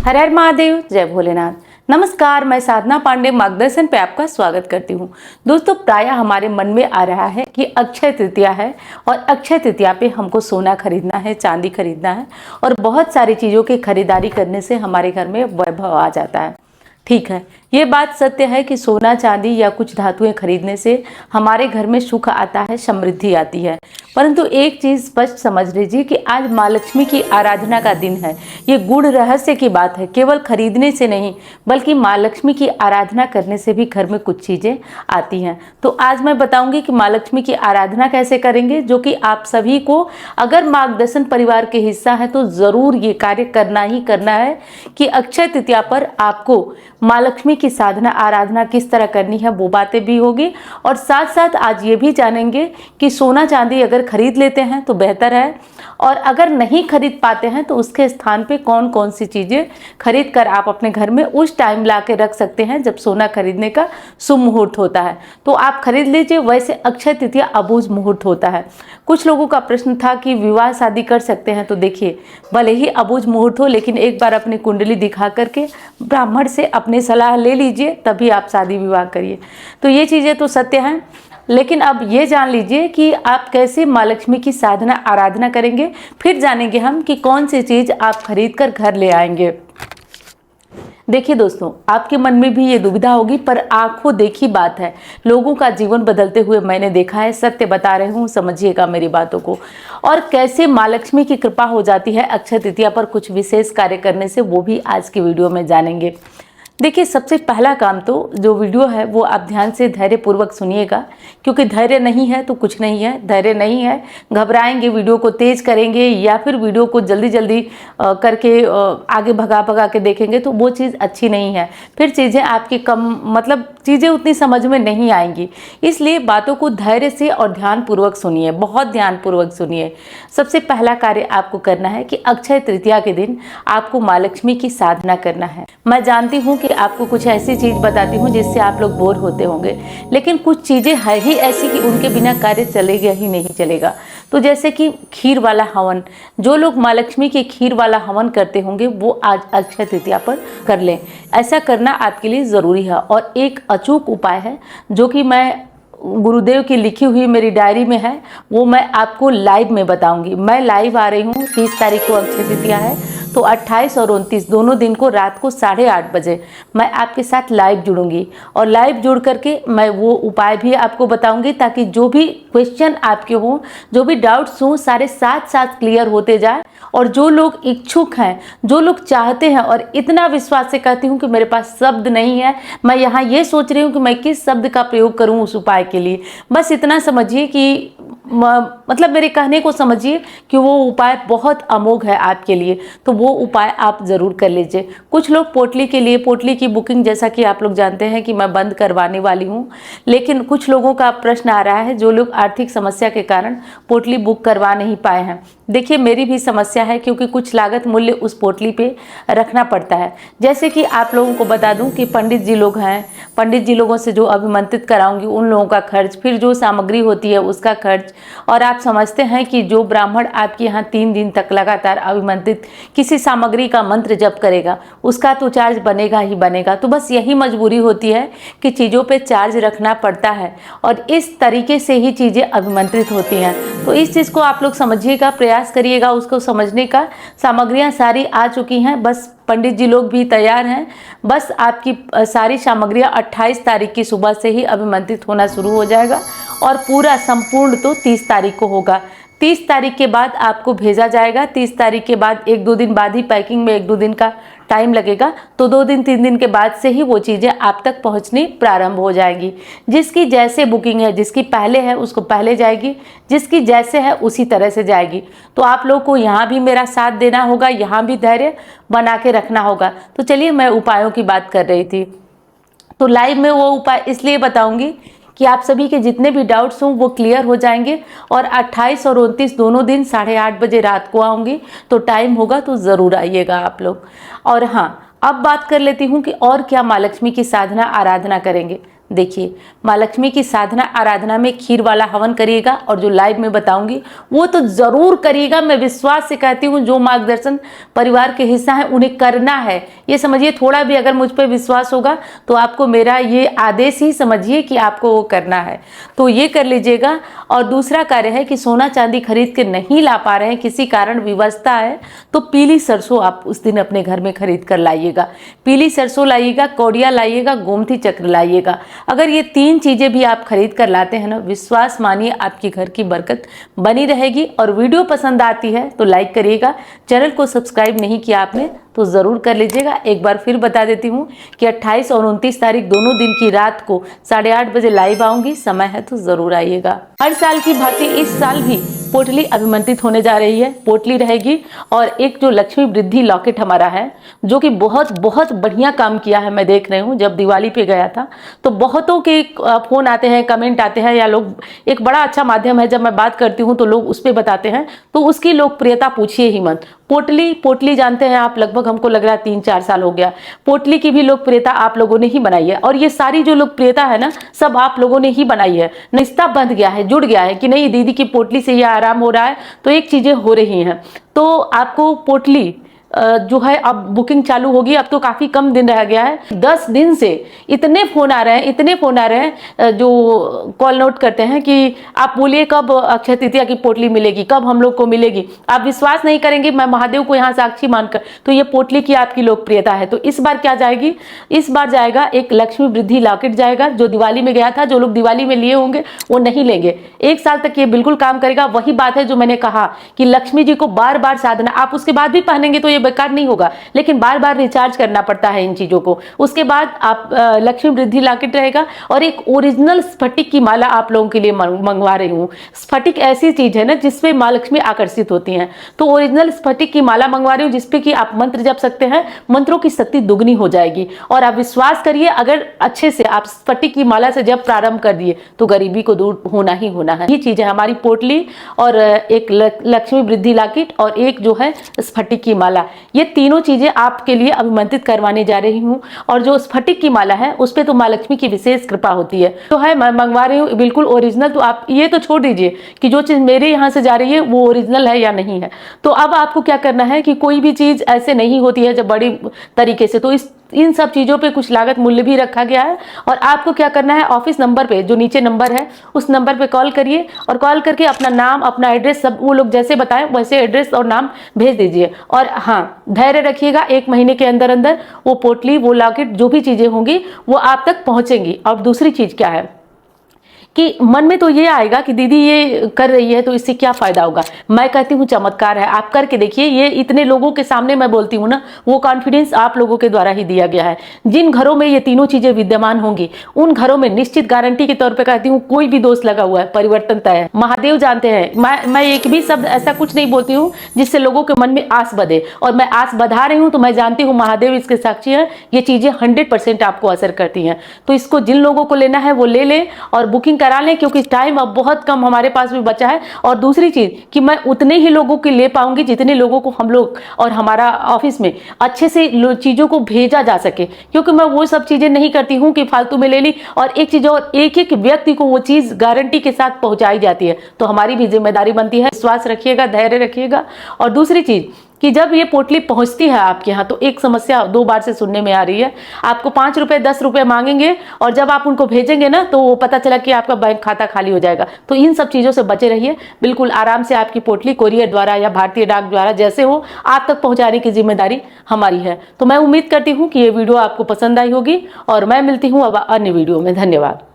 हर हर महादेव, जय भोलेनाथ। नमस्कार, मैं साधना पांडे मार्गदर्शन पे आपका स्वागत करती हूँ। दोस्तों, प्रायः हमारे मन में आ रहा है कि अक्षय तृतीया है और अक्षय तृतीया पे हमको सोना खरीदना है, चांदी खरीदना है और बहुत सारी चीज़ों की खरीदारी करने से हमारे घर में वैभव आ जाता है। ठीक है, ये बात सत्य है कि सोना चांदी या कुछ धातुएं खरीदने से हमारे घर में सुख आता है, समृद्धि आती है। परंतु एक चीज़ स्पष्ट समझ लीजिए कि आज माँ लक्ष्मी की आराधना का दिन है। ये गूढ़ रहस्य की बात है। केवल खरीदने से नहीं बल्कि माँ लक्ष्मी की आराधना करने से भी घर में कुछ चीज़ें आती हैं। तो आज मैं बताऊंगी कि माँ लक्ष्मी की आराधना कैसे करेंगे, जो कि आप सभी को अगर मार्गदर्शन परिवार के हिस्सा है तो ज़रूर ये कार्य करना ही करना है कि अक्षय तृतीया पर आपको माँ लक्ष्मी की साधना आराधना किस तरह करनी है, वो बातें भी होगी। और साथ साथ आज ये भी जानेंगे कि सोना चांदी अगर खरीद लेते हैं तो बेहतर है, और अगर नहीं खरीद पाते हैं तो उसके स्थान पे कौन कौन सी चीज़ें खरीद कर आप अपने घर में उस टाइम ला के रख सकते हैं जब सोना खरीदने का शुभ मुहूर्त होता है। तो आप खरीद लीजिए। वैसे अक्षय तृतीया अबूझ मुहूर्त होता है। कुछ लोगों का प्रश्न था कि विवाह शादी कर सकते हैं, तो देखिए भले ही अबूझ मुहूर्त हो लेकिन एक बार अपनी कुंडली दिखा करके ब्राह्मण से अपनी सलाह ले लीजिए, तभी आप शादी विवाह करिए। तो ये चीज़ें तो सत्य हैं, लेकिन अब ये जान लीजिए कि आप कैसे माँ लक्ष्मी की साधना आराधना करेंगे। फिर जानेंगे हम कि कौन सी चीज़ आप खरीद कर घर ले आएंगे। देखिए दोस्तों, आपके मन में भी ये दुविधा होगी, पर आंखों देखी बात है। लोगों का जीवन बदलते हुए मैंने देखा है, सत्य बता रही हूँ, समझिएगा मेरी बातों को। और कैसे माँ लक्ष्मी की कृपा हो जाती है अक्षय तृतीया पर कुछ विशेष कार्य करने से, वो भी आज की वीडियो में जानेंगे। देखिए, सबसे पहला काम तो जो वीडियो है वो आप ध्यान से धैर्य पूर्वक सुनिएगा, क्योंकि धैर्य नहीं है तो कुछ नहीं है। धैर्य नहीं है, घबराएंगे, वीडियो को तेज करेंगे या फिर वीडियो को जल्दी जल्दी करके आगे भगा भगा के देखेंगे तो वो चीज़ अच्छी नहीं है। फिर चीज़ें आपकी चीज़ें उतनी समझ में नहीं आएंगी। इसलिए बातों को धैर्य से और ध्यानपूर्वक सुनिए, बहुत ध्यानपूर्वक सुनिए। सबसे पहला कार्य आपको करना है कि अक्षय तृतीया के दिन आपको माँ लक्ष्मी की साधना करना है। मैं जानती हूँ कि आपको कुछ ऐसी चीज़ बताती हूँ जिससे आप लोग बोर होते होंगे, लेकिन कुछ चीज़ें है ही ऐसी कि उनके बिना कार्य चलेगा ही नहीं चलेगा। तो जैसे कि खीर वाला हवन, जो लोग माँ लक्ष्मी के खीर वाला हवन करते होंगे वो आज अक्षय तृतीया पर कर लें। ऐसा करना आपके लिए ज़रूरी है। और एक अचूक उपाय है जो कि मैं गुरुदेव की लिखी हुई मेरी डायरी में है, वो मैं आपको लाइव में बताऊंगी। मैं लाइव आ रही हूँ, 30 तारीख को अक्षय तृतीया है, तो 28 और 29 दोनों दिन को रात को 8:30 बजे मैं आपके साथ लाइव जुड़ूंगी। और लाइव जुड़ करके मैं वो उपाय भी आपको बताऊंगी, ताकि जो भी क्वेश्चन आपके हों, जो भी डाउट्स हों, सारे साथ साथ क्लियर होते जाए। और जो लोग इच्छुक हैं, जो लोग चाहते हैं, और इतना विश्वास से कहती हूँ कि मेरे पास शब्द नहीं है, मैं यहाँ ये सोच रही हूँ कि मैं किस शब्द का प्रयोग करूँ उस उपाय के लिए। बस इतना समझिए कि मेरे कहने को समझिए कि वो उपाय बहुत अमोघ है आपके लिए, तो वो उपाय आप ज़रूर कर लीजिए। कुछ लोग पोटली के लिए, पोटली की बुकिंग जैसा कि आप लोग जानते हैं कि मैं बंद करवाने वाली हूँ, लेकिन कुछ लोगों का प्रश्न आ रहा है जो लोग आर्थिक समस्या के कारण पोटली बुक करवा नहीं पाए हैं। देखिए, मेरी भी समस्या है, क्योंकि कुछ लागत मूल्य उस पोटली पे रखना पड़ता है। जैसे कि आप लोगों को बता दूं कि पंडित जी लोग हैं, पंडित जी लोगों से जो अभिमंत्रित कराऊंगी उन लोगों का खर्च, फिर जो सामग्री होती है उसका खर्च, और आप समझते हैं कि जो ब्राह्मण आपके यहाँ 3 दिन तक लगातार अभिमंत्रित किसी सामग्री का मंत्र जप करेगा उसका तो चार्ज बनेगा ही बनेगा। तो बस यही मजबूरी होती है कि चीज़ों पे चार्ज रखना पड़ता है, और इस तरीके से ही चीज़ें अभिमंत्रित होती हैं। तो इस चीज़ को आप लोग समझिएगा, प्रयास करिएगा उसको समझने का। सामग्रियाँ सारी आ चुकी हैं, बस पंडित जी लोग भी तैयार हैं। बस आपकी सारी सामग्रियाँ 28 तारीख की सुबह से ही अभिमंत्रित होना शुरू हो जाएगा, और पूरा संपूर्ण तो 30 तारीख को होगा। 30 तारीख के बाद आपको भेजा जाएगा। 30 तारीख के बाद 1-2 दिन बाद ही, पैकिंग में 1-2 दिन का टाइम लगेगा, तो 2 दिन 3 दिन के बाद से ही वो चीज़ें आप तक पहुंचनी प्रारंभ हो जाएगी। जिसकी जैसे बुकिंग है, जिसकी पहले है उसको पहले जाएगी, जिसकी जैसे है उसी तरह से जाएगी। तो आप लोग को यहाँ भी मेरा साथ देना होगा, यहाँ भी धैर्य बना के रखना होगा। तो चलिए, मैं उपायों की बात कर रही थी, तो लाइव में वो उपाय इसलिए बताऊंगी कि आप सभी के जितने भी डाउट्स हों वो क्लियर हो जाएंगे। और 28 और 29 दोनों दिन 8:30 बजे रात को आऊँगी, तो टाइम होगा तो ज़रूर आइएगा आप लोग। और हाँ, अब बात कर लेती हूँ कि और क्या माँ लक्ष्मी की साधना आराधना करेंगे। देखिए, माँ लक्ष्मी की साधना आराधना में खीर वाला हवन करिएगा और जो लाइव में बताऊंगी वो तो जरूर करिएगा। मैं विश्वास से कहती हूँ, जो मार्गदर्शन परिवार के हिस्सा है उन्हें करना है। ये समझिए, थोड़ा भी अगर मुझ पर विश्वास होगा तो आपको मेरा ये आदेश ही समझिए कि आपको वो करना है, तो ये कर लीजिएगा। और दूसरा कार्य है कि सोना चांदी खरीद के नहीं ला पा रहे हैं, किसी कारण विवशता है, तो पीली सरसों आप उस दिन अपने घर में खरीद कर लाइएगा। पीली सरसों लाइएगा, कौड़िया लाइएगा, गोमती चक्र लाइएगा। अगर ये 3 चीजें भी आप खरीद कर लाते हैं ना, विश्वास मानिए आपके घर की बरकत बनी रहेगी। और वीडियो पसंद आती है तो लाइक करिएगा। चैनल को सब्सक्राइब नहीं किया आपने तो जरूर कर लीजिएगा। एक बार फिर बता देती हूँ कि 28 और 29 तारीख दोनों दिन की रात को 8:30 बजे लाइव आऊंगी, समय है तो जरूर आइएगा। हर साल की भांति इस साल भी पोटली अभिमंत्रित होने जा रही है, पोटली रहेगी। और एक जो लक्ष्मी वृद्धि लॉकेट हमारा है, जो कि बहुत बहुत बढ़िया काम किया है, मैं देख रही हूँ। जब दिवाली पे गया था तो बहुतों के फोन आते हैं, कमेंट आते हैं, या लोग, एक बड़ा अच्छा माध्यम है, जब मैं बात करती हूँ तो लोग उस पर बताते हैं, तो उसकी लोकप्रियता पूछिए ही मत। पोटली जानते हैं आप, लगभग हमको लग रहा है 3-4 साल हो गया। पोटली की भी लोकप्रियता आप लोगों ने ही बनाई है, और ये सारी जो लोकप्रियता है ना, सब आप लोगों ने ही बनाई है। रिश्ता बंध गया है, जुड़ गया है कि नहीं, दीदी की पोटली से ये आराम हो रहा है, तो एक चीजें हो रही हैं। तो आपको पोटली जो है अब बुकिंग चालू होगी। अब तो काफी कम दिन रह गया है। 10 दिन से इतने फोन आ रहे हैं, इतने फोन आ रहे हैं, जो कॉल नोट करते हैं कि आप बोलिए कब अक्षय तृतीया की पोटली मिलेगी, कब हम लोग को मिलेगी। आप विश्वास नहीं करेंगे, मैं महादेव को यहाँ साक्षी मानकर, तो ये पोटली की आपकी लोकप्रियता है। तो इस बार क्या जाएगी, इस बार जाएगा एक लक्ष्मी वृद्धि लॉकेट जाएगा, जो दिवाली में गया था। जो लोग दिवाली में लिए होंगे वो नहीं लेंगे, 1 साल तक ये बिल्कुल काम करेगा। वही बात है जो मैंने कहा कि लक्ष्मी जी को बार बार साधना, आप उसके बाद भी पहनेंगे तो ये बेकार नहीं होगा, लेकिन बार बार रिचार्ज करना पड़ता है इन चीजों को। उसके बाद आप लक्ष्मी वृद्धि लॉकेट रहेगा, और एक ओरिजिनल स्फटिक की माला आप लोगों के लिए मंगवा रही हूँ। स्फटिक ऐसी चीज है ना जिसपे माँ लक्ष्मी आकर्षित होती हैं, तो ओरिजिनल स्फटिक की माला मंगवा रही हूँ, जिसपे कि आप मंत्र जप सकते हैं, मंत्रों की शक्ति दुगनी हो जाएगी। और आप विश्वास करिए, अगर अच्छे से आप स्फटिक की माला से जब प्रारंभ कर दिए तो गरीबी को दूर होना ही होना है। ये चीज है हमारी पोटली, और एक लक्ष्मी वृद्धि लॉकेट, और एक जो है स्फटिक की माला। ये तीनों चीजें आपके लिए अभिमंत्रित करवाने जा रही हूँ। और जो स्फटिक की माला है उस पर तो माँ लक्ष्मी की विशेष कृपा होती है, तो है मैं मंगवा रही हूँ बिल्कुल ओरिजिनल। तो आप ये तो छोड़ दीजिए कि जो चीज मेरे यहाँ से जा रही है वो ओरिजिनल है या नहीं है। तो अब आपको क्या करना है कि कोई भी चीज ऐसे नहीं होती है जब बड़ी तरीके से, तो इन सब चीजों पे कुछ लागत मूल्य भी रखा गया है। और आपको क्या करना है, ऑफिस नंबर पे, जो नीचे नंबर है उस नंबर पे कॉल करिए, और कॉल करके अपना नाम, अपना एड्रेस, सब वो लोग जैसे बताएं वैसे एड्रेस और नाम भेज दीजिए। और हाँ, धैर्य रखिएगा, 1 महीने के अंदर अंदर वो पोटली, वो लॉकेट, जो भी चीजें होंगी वो आप तक पहुंचेंगी। और दूसरी चीज क्या है कि मन में तो ये आएगा कि दीदी ये कर रही है तो इससे क्या फायदा होगा। मैं कहती हूँ चमत्कार है, आप करके देखिए। ये इतने लोगों के सामने मैं बोलती हूँ ना, वो कॉन्फिडेंस आप लोगों के द्वारा ही दिया गया है। जिन घरों में ये तीनों चीजें विद्यमान होंगी उन घरों में निश्चित गारंटी के तौर पर कहती हूँ, कोई भी दोष लगा हुआ है, परिवर्तन तय है। महादेव जानते हैं, मैं एक भी शब्द ऐसा कुछ नहीं बोलती हूँ जिससे लोगों के मन में आस बधे, और मैं आस बधा रही हूँ तो मैं जानती हूँ महादेव इसके साक्षी है, ये चीजें 100% आपको असर करती हैं। तो इसको जिन लोगों को लेना है वो ले लें और बुकिंग करा लें, क्योंकि टाइम अब बहुत कम हमारे पास भी बचा है। और दूसरी चीज कि मैं उतने ही लोगों के ले पाऊंगी जितने लोगों को हम लोग और हमारा ऑफिस में अच्छे से चीजों को भेजा जा सके, क्योंकि मैं वो सब चीजें नहीं करती हूँ कि फालतू में ले ली। और एक चीज और, एक एक व्यक्ति को वो चीज गारंटी के साथ पहुंचाई जाती है, तो हमारी भी जिम्मेदारी बनती है। विश्वास रखिएगा, धैर्य रखिएगा। और दूसरी चीज कि जब ये पोटली पहुंचती है आपके यहाँ, तो एक समस्या 2 बार से सुनने में आ रही है, आपको 5 रुपए 10 रुपए मांगेंगे, और जब आप उनको भेजेंगे ना तो वो पता चला कि आपका बैंक खाता खाली हो जाएगा। तो इन सब चीजों से बचे रहिए। बिल्कुल आराम से आपकी पोटली कोरियर द्वारा या भारतीय डाक द्वारा जैसे हो आप तक पहुंचाने की जिम्मेदारी हमारी है। तो मैं उम्मीद करती हूँ कि ये वीडियो आपको पसंद आई होगी, और मैं मिलती हूँ अब अन्य वीडियो में। धन्यवाद।